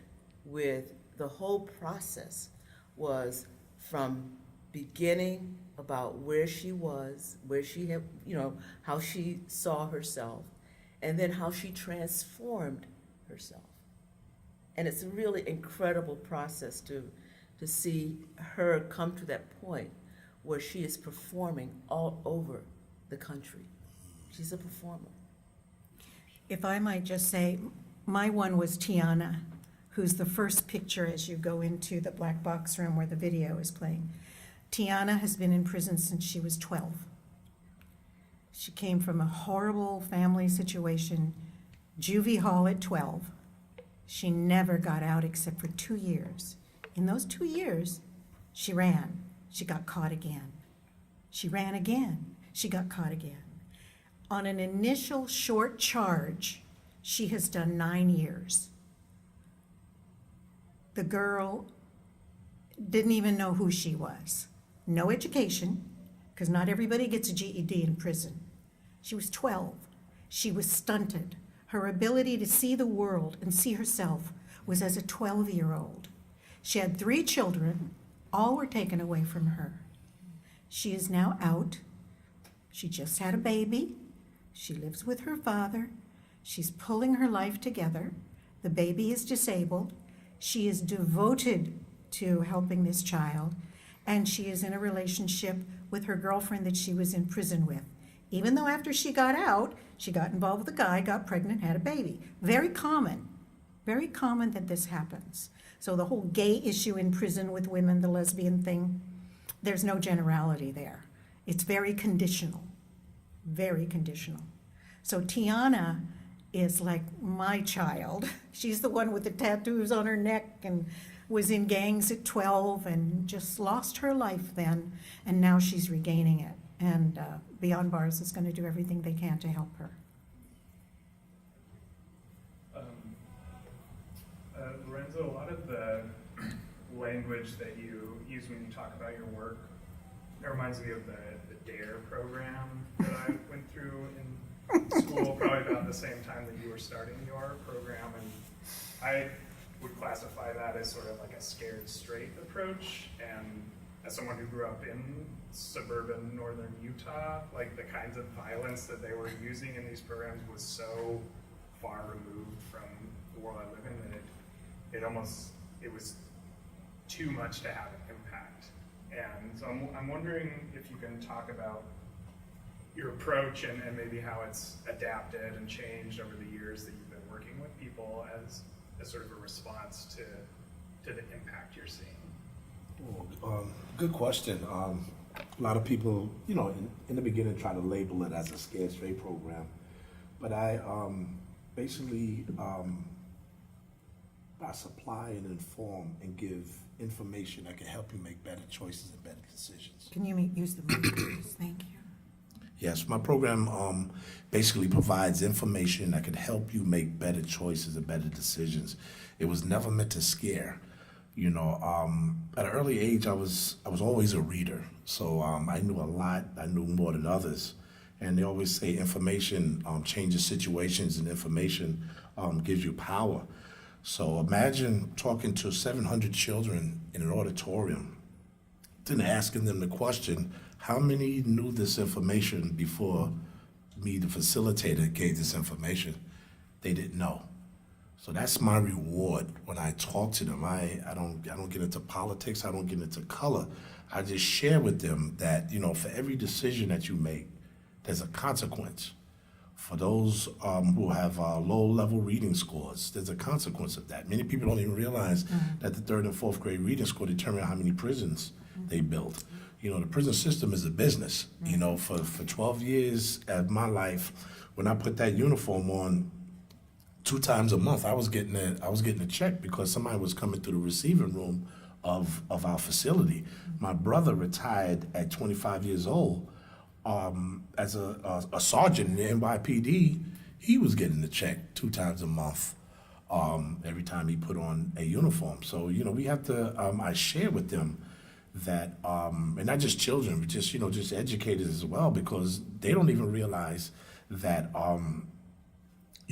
with the whole process was from beginning about where she was, where she had, how she saw herself, and then how she transformed herself. And it's a really incredible process to see her come to that point where she is performing all over the country. She's a performer. If I might just say, my one was Tiana, who's the first picture as you go into the black box room where the video is playing. Tiana has been in prison since she was 12. She came from a horrible family situation, juvie hall at 12. She never got out except for 2 years. In those 2 years, she ran. She got caught again. She ran again. She got caught again. On an initial short charge, she has done 9 years. The girl didn't even know who she was. No education, because not everybody gets a GED in prison. She was 12. She was stunted. Her ability to see the world and see herself was as a 12-year-old. She had 3 children. All were taken away from her. She is now out. She just had a baby. She lives with her father. She's pulling her life together. The baby is disabled. She is devoted to helping this child, and she is in a relationship with her girlfriend that she was in prison with. Even though after she got out, she got involved with a guy, got pregnant, had a baby. Very common that this happens. So the whole gay issue in prison with women, the lesbian thing, there's no generality there. It's very conditional, very conditional. So Tiana is like my child. She's the one with the tattoos on her neck and was in gangs at 12 and just lost her life then, and now she's regaining it. And Beyond Bars is going to do everything they can to help her. Lorenzo, a lot of the language that you use when you talk about your work, it reminds me of the DARE program that I went through in school, probably about the same time that you were starting your program, and I would classify that as sort of like a scared straight approach. And as someone who grew up in suburban northern Utah, like the kinds of violence that they were using in these programs was so far removed from the world I live in that it was too much to have an impact. And so I'm wondering if you can talk about your approach and maybe how it's adapted and changed over the years that you've been working with people as sort of a response to the impact you're seeing. Good question. A lot of people, in the beginning try to label it as a scared straight program, but I basically I supply and inform and give information that can help you make better choices and better decisions. Can you use the mic, please? Thank you. Yes, my program basically provides information that can help you make better choices and better decisions. It was never meant to scare. At an early age, I was always a reader, so I knew a lot. I knew more than others, and they always say information changes situations, and information gives you power. So imagine talking to 700 children in an auditorium, then asking them the question, how many knew this information before me, the facilitator, gave this information? They didn't know. So that's my reward when I talk to them. I don't get into politics, I don't get into color. I just share with them that, for every decision that you make, there's a consequence. For those who have low-level reading scores, there's a consequence of that. Many people don't even realize that the 3rd and 4th grade reading score determine how many prisons they build. The prison system is a business. For 12 years of my life, when I put that uniform on, 2 times a month, I was getting a check because somebody was coming through the receiving room of our facility. My brother retired at 25 years old. As a sergeant in the NYPD, he was getting the check 2 times a month every time he put on a uniform. So, we have to, I share with them that, and not just children, but just educators as well, because they don't even realize that,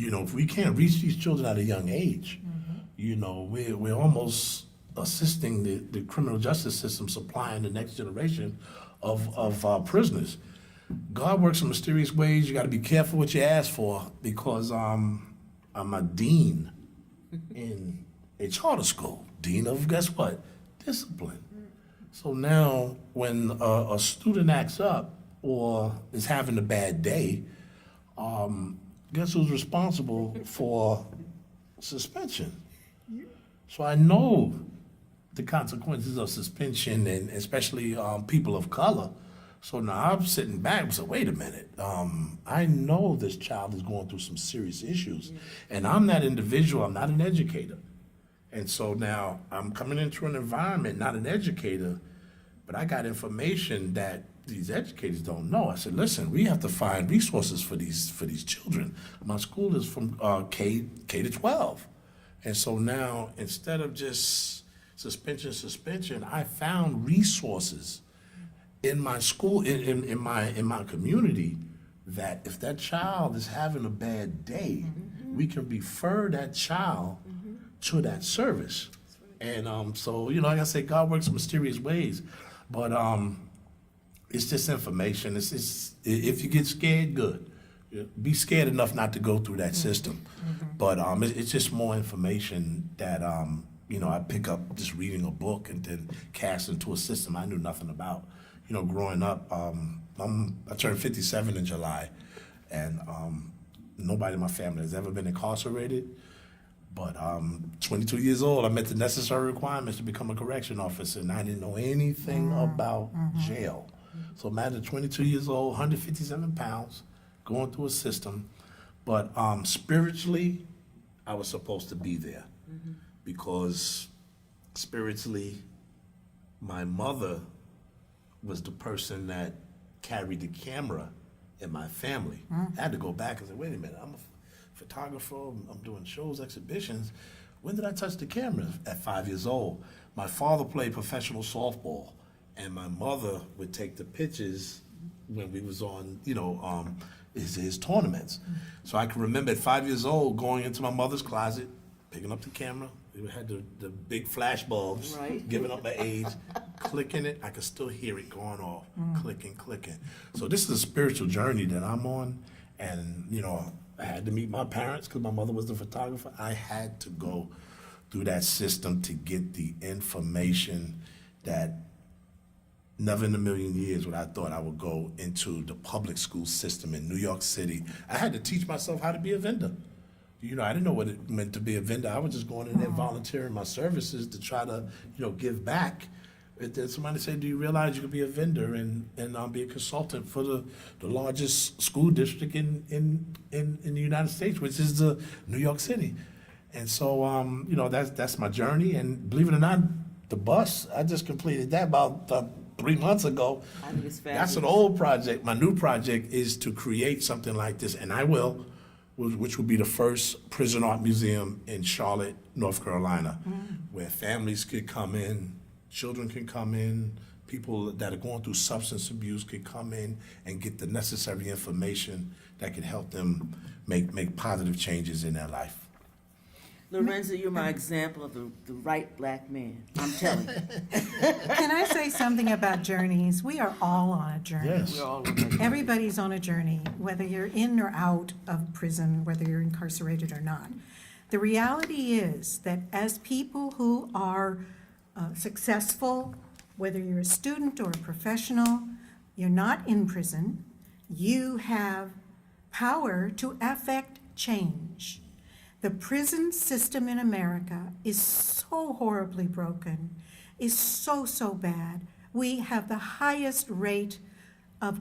if we can't reach these children at a young age, we're almost assisting the criminal justice system supplying the next generation of prisoners. God works in mysterious ways. You got to be careful what you ask for, because I'm a dean in a charter school, dean of, guess what, discipline. So now when a student acts up or is having a bad day, guess who's responsible for suspension? So I know the consequences of suspension, and especially people of color. So now I'm sitting back and say, wait a minute, I know this child is going through some serious issues, and I'm that individual, I'm not an educator. And so now I'm coming into an environment, not an educator, but I got information that these educators don't know. I said, listen, we have to find resources for these children. My school is from K to 12. And so now, instead of just suspension, I found resources in my school, in my community, that if that child is having a bad day, we can refer that child to that service. And so, like I say, God works in mysterious ways, but it's just information. It's if you get scared, good. Be scared enough not to go through that system. But it's just more information that I pick up just reading a book and then cast into a system I knew nothing about. Growing up, I turned 57 in July, and nobody in my family has ever been incarcerated. But 22 years old, I met the necessary requirements to become a correction officer, and I didn't know anything about jail. So imagine 22 years old, 157 pounds, going through a system. But spiritually, I was supposed to be there, because spiritually, my mother was the person that carried the camera in my family. I had to go back and say, wait a minute, I'm a photographer, I'm doing shows, exhibitions. When did I touch the camera? At 5 years old. My father played professional softball, and my mother would take the pictures when we was on, his tournaments. So I can remember at 5 years old going into my mother's closet, picking up the camera. We had the big flash bulbs, Right. giving up my age, clicking it. I could still hear it going off, clicking. So this is a spiritual journey that I'm on, and I had to meet my parents because my mother was the photographer. I had to go through that system to get the information that never in a million years would I thought I would go into the public school system in New York City. I had to teach myself how to be a vendor. I didn't know what it meant to be a vendor. I was just going in there volunteering my services to try to, give back. Somebody said, do you realize you could be a vendor and be a consultant for the largest school district in the United States, which is the New York City. And so, that's my journey. And believe it or not, the bus, I just completed that about 3 months ago. I think it's That's fabulous. an old project. My new project is to create something like this, and I will, which will be the first prison art museum in Charlotte, North Carolina, where families could come in, children can come in, people that are going through substance abuse could come in and get the necessary information that can help them make positive changes in their life. Lorenzo, you're my example of the right black man. I'm telling you. Can I say something about journeys? We are all on a journey. Yes. We're all over. Everybody's on a journey, whether you're in or out of prison, whether you're incarcerated or not. The reality is that as people who are successful, whether you're a student or a professional, you're not in prison, you have power to affect change. The prison system in America is so horribly broken, is so bad. We have the highest rate of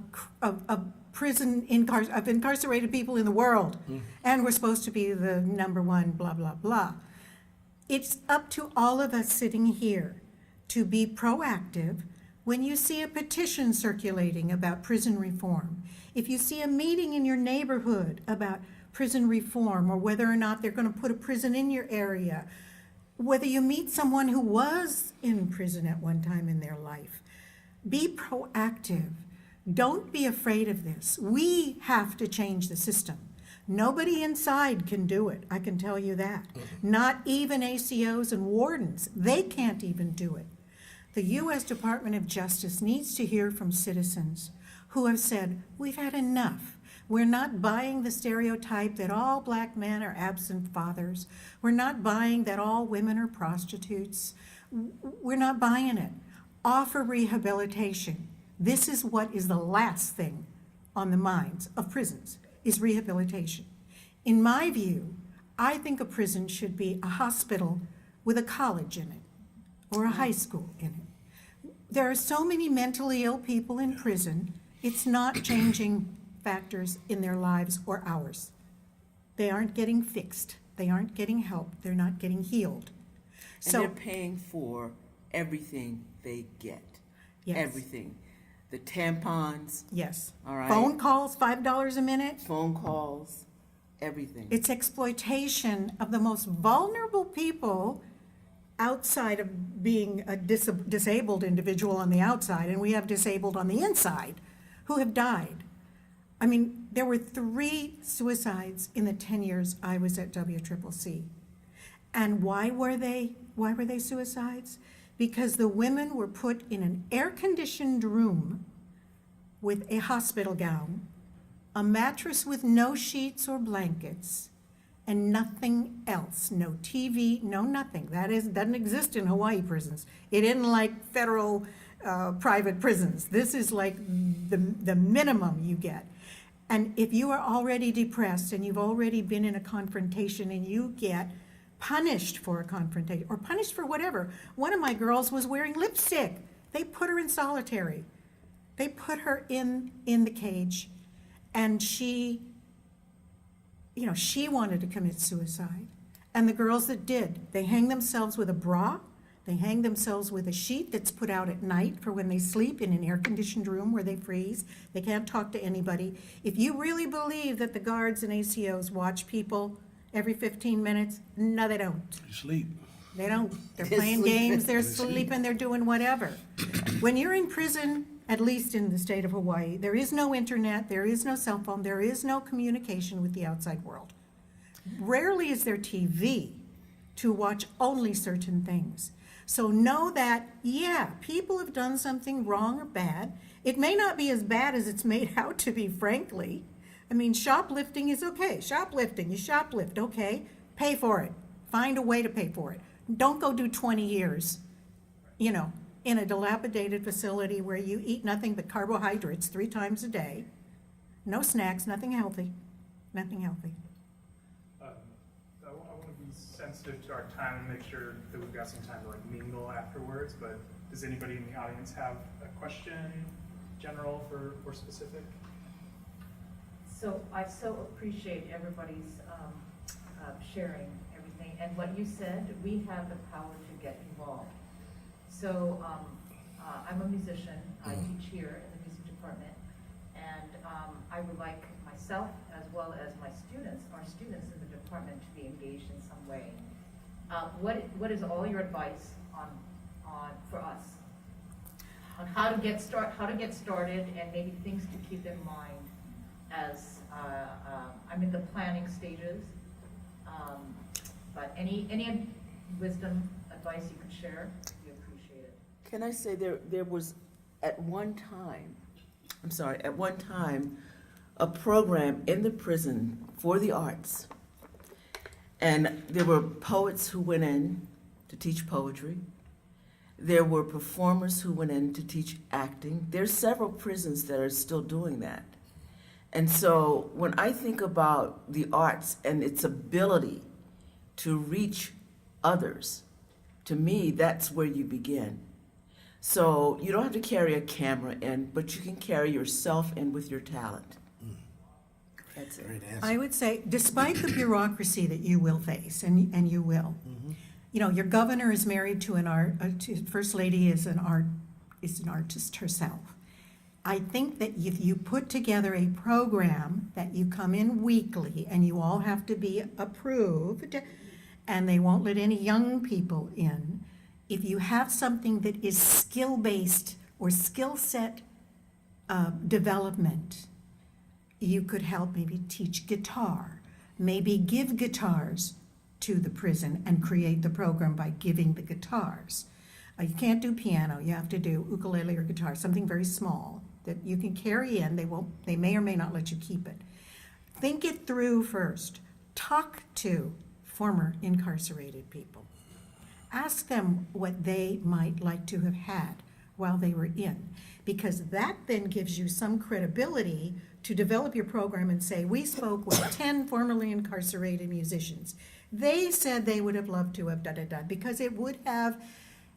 incarcerated people in the world, and we're supposed to be the number one, blah, blah, blah. It's up to all of us sitting here to be proactive. When you see a petition circulating about prison reform, if you see a meeting in your neighborhood about prison reform, or whether or not they're going to put a prison in your area, whether you meet someone who was in prison at one time in their life, be proactive. Don't be afraid of this. We have to change the system. Nobody inside can do it, I can tell you that. Not even ACOs and wardens. They can't even do it. The U.S. Department of Justice needs to hear from citizens who have said, we've had enough. We're not buying the stereotype that all black men are absent fathers. We're not buying that all women are prostitutes. We're not buying it. Offer rehabilitation. This is what is the last thing on the minds of prisons, is rehabilitation. In my view, I think a prison should be a hospital with a college in it, or a high school in it. There are so many mentally ill people in prison, it's not changing factors in their lives or ours. They aren't getting fixed. They aren't getting help. They're not getting healed. And they're paying for everything they get. Yes. Everything. The tampons. Yes. All right. Phone calls, $5 a minute. Phone calls, everything. It's exploitation of the most vulnerable people outside of being a disabled individual on the outside, and we have disabled on the inside who have died. I mean, there were 3 suicides in the 10 years I was at WCCC. And why were they suicides? Because the women were put in an air-conditioned room with a hospital gown, a mattress with no sheets or blankets, and nothing else. No TV, no nothing. Doesn't exist in Hawaii prisons. It isn't like federal private prisons. This is like the minimum you get. And if you are already depressed and you've already been in a confrontation and you get punished for a confrontation or punished for whatever. One of my girls was wearing lipstick. They put her in solitary. They put her in the cage, and she wanted to commit suicide. And the girls that did, they hang themselves with a bra, They hang themselves with a sheet that's put out at night for when they sleep in an air-conditioned room where they freeze. They can't talk to anybody. If you really believe that the guards and ACOs watch people every 15 minutes, no, they don't. You sleep. They don't. They're They're playing sleeping. games, they're They're sleeping. sleeping, they're doing whatever. When you're in prison, at least in the state of Hawaii, there is no internet, there is no cell phone, there is no communication with the outside world. Rarely is there TV to watch only certain things. So know that, yeah, people have done something wrong or bad. It may not be as bad as it's made out to be, frankly. I mean, shoplifting is okay. Shoplifting, you shoplift, okay. Pay for it. Find a way to pay for it. Don't go do 20 years, you know, in a dilapidated facility where you eat nothing but carbohydrates 3 times a day. No snacks, nothing healthy. Nothing healthy. I want to be sensitive to our time and make sure that we've got some time to like mingle afterwards, but does anybody in the audience have a question, general or specific? So I so appreciate everybody's sharing everything, and what you said, we have the power to get involved. So I'm a musician, I teach here in the music department, and I would like myself as well as my students, our students in the department, to be engaged in some way. What is all your advice on for us on how to get started, and maybe things to keep in mind as I'm in the planning stages, but any wisdom, advice you could share, we appreciate it. Can I say there was at one time, a program in the prison for the arts. And there were poets who went in to teach poetry. There were performers who went in to teach acting. There's several prisons that are still doing that. And so when I think about the arts and its ability to reach others, to me, that's where you begin. So you don't have to carry a camera in, but you can carry yourself in with your talent. That's it. Great answer. I would say, despite the bureaucracy that you will face, and you will, you know, your governor is married to First Lady is an artist herself. I think that if you put together a program that you come in weekly and you all have to be approved, and they won't let any young people in, if you have something that is skill-based or skill set development, you could help maybe teach guitar, maybe give guitars to the prison and create the program by giving the guitars. You can't do piano, you have to do ukulele or guitar, something very small that you can carry in. They may or may not let you keep it. Think it through first. Talk to former incarcerated people. Ask them what they might like to have had while they were in, because that then gives you some credibility to develop your program and say, we spoke with 10 formerly incarcerated musicians. They said they would have loved to have da-da-da, because it would have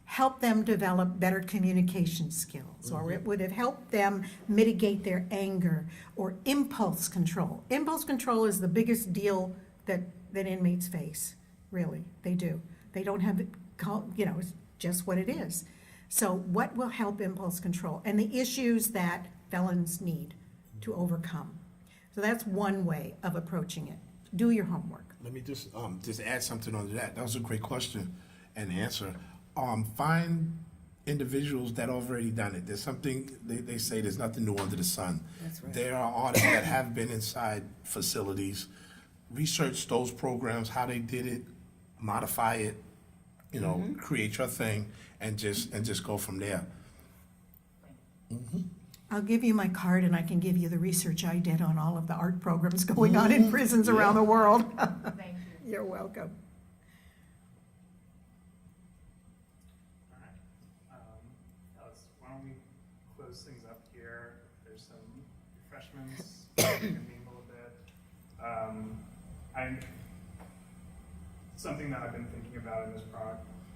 helped them develop better communication skills, or it would have helped them mitigate their anger, or impulse control. Impulse control is the biggest deal that inmates face, really, they do. They don't have it, it's just what it is. So what will help impulse control and the issues that felons need to overcome? So that's one way of approaching it. Do your homework. Let me just add something on to that. That was a great question and answer. Find individuals that already done it. There's something, they say there's nothing new under the sun. That's right. There are artists that have been inside facilities. Research those programs, how they did it, modify it, create your thing, and just go from there. I'll give you my card and I can give you the research I did on all of the art programs going on in prisons around the world. Thank you. You're welcome. All right. Why don't we close things up here? There's some refreshments. We can mingle a bit. Something that I've been thinking about in this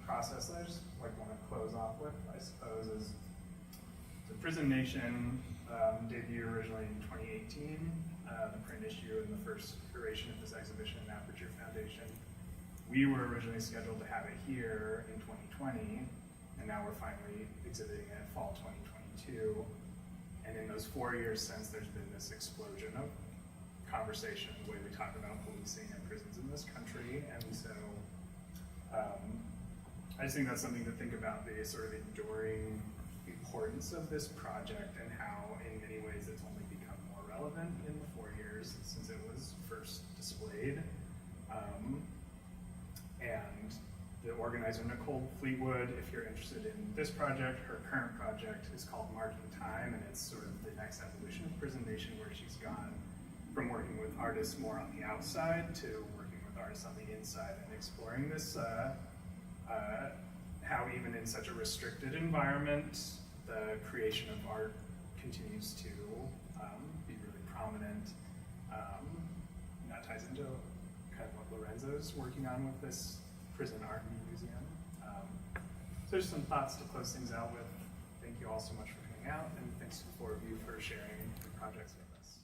process that I just want to close off with, I suppose, is the Prison Nation debuted originally in 2018, the print issue and the first iteration of this exhibition, Aperture Foundation. We were originally scheduled to have it here in 2020, and now we're finally exhibiting it in fall 2022. And in those 4 years since, there's been this explosion of conversation, the way we talk about policing and prisons in this country. And so I just think that's something to think about, the sort of enduring importance of this project and how in many ways it's only become more relevant in the 4 years since it was first displayed. And the organizer, Nicole Fleetwood, if you're interested in this project, her current project is called Marking Time, and it's sort of the next evolution of Prison Nation, where she's gone from working with artists more on the outside to working with artists on the inside and exploring this, how even in such a restricted environment, the creation of art continues to be really prominent. And that ties into kind of what Lorenzo's working on with this prison art museum. So just some thoughts to close things out with. Thank you all so much for coming out, and thanks to the four of you for sharing your projects with us.